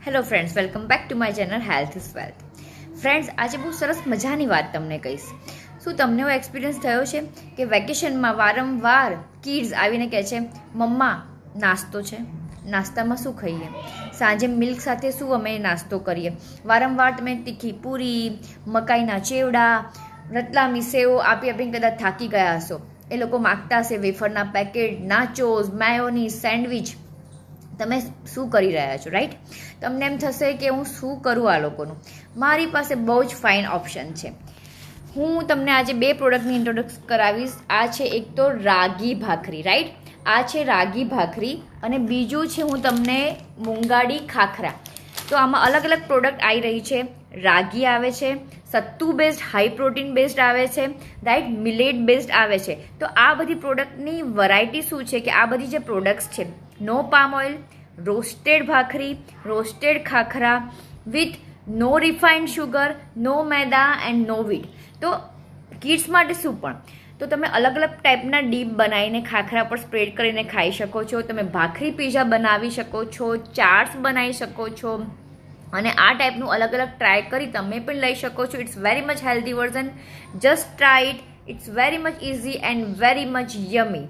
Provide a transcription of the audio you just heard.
Hello friends, welcome back to my channel health is wealth. Friends, આજે બહુ સરસ મજાની વાત તમને કહીશ. શું તમને એવો એક્સપિરિયન્સ થયો છે કે વેકેશનમાં વારંવાર કિડ્સ આવીને કહે છે, મમ્મા નાસ્તો છે, નાસ્તામાં શું ખાઈએ, સાંજે મિલ્ક સાથે શું અમે નાસ્તો કરીએ. વારંવાર તમે તીખી પૂરી, મકાઈના ચેવડા, રતલામી સેવ આપીને કદાચ થાકી ગયા હશો. એ લોકો માગતા હશે વેફરના પેકેટ, નાચોસ, મેયોનીઝ, સેન્ડવિચ. તમે શું કરી રહ્યા છો, રાઈટ? તમને એમ થશે કે હું શું કરું આ લોકોનું. મારી પાસે બહુ જ ફાઇન ઓપ્શન છે. હું તમને આજે બે પ્રોડક્ટની ઇન્ટ્રોડક્સ કરાવીશ. આ છે એક તો રાગી ભાખરી, રાઈટ? આ છે રાગી ભાખરી અને બીજું છે હું તમને મૂંગાડી ખાખરા. તો આમાં અલગ અલગ પ્રોડક્ટ આવી રહી છે. રાગી આવે છે, સત્તુ બેઝડ હાઈ પ્રોટીન બેઝડ આવે છે, રાઈટ, મિલેટ બેઝડ આવે છે. તો આ બધી પ્રોડક્ટની વેરાયટી શું છે કે આ બધી જે પ્રોડક્ટ્સ છે, no palm oil, roasted bhakri, roasted khakhra with no refined sugar, no maida and no wheat. તો કિડ્સ માટે શું પણ, તો તમે અલગ અલગ ટાઈપના ડીપ બનાવીને ખાખરા પર સ્પ્રેડ કરીને ખાઈ શકો છો. તમે ભાખરી પીઝા બનાવી શકો છો, ચાટ્સ બનાવી શકો છો અને આ ટાઈપનું અલગ અલગ ટ્રાય કરી તમે પણ લઈ શકો છો. It's very much healthy version. Just try it. It's very much easy and very much યમી.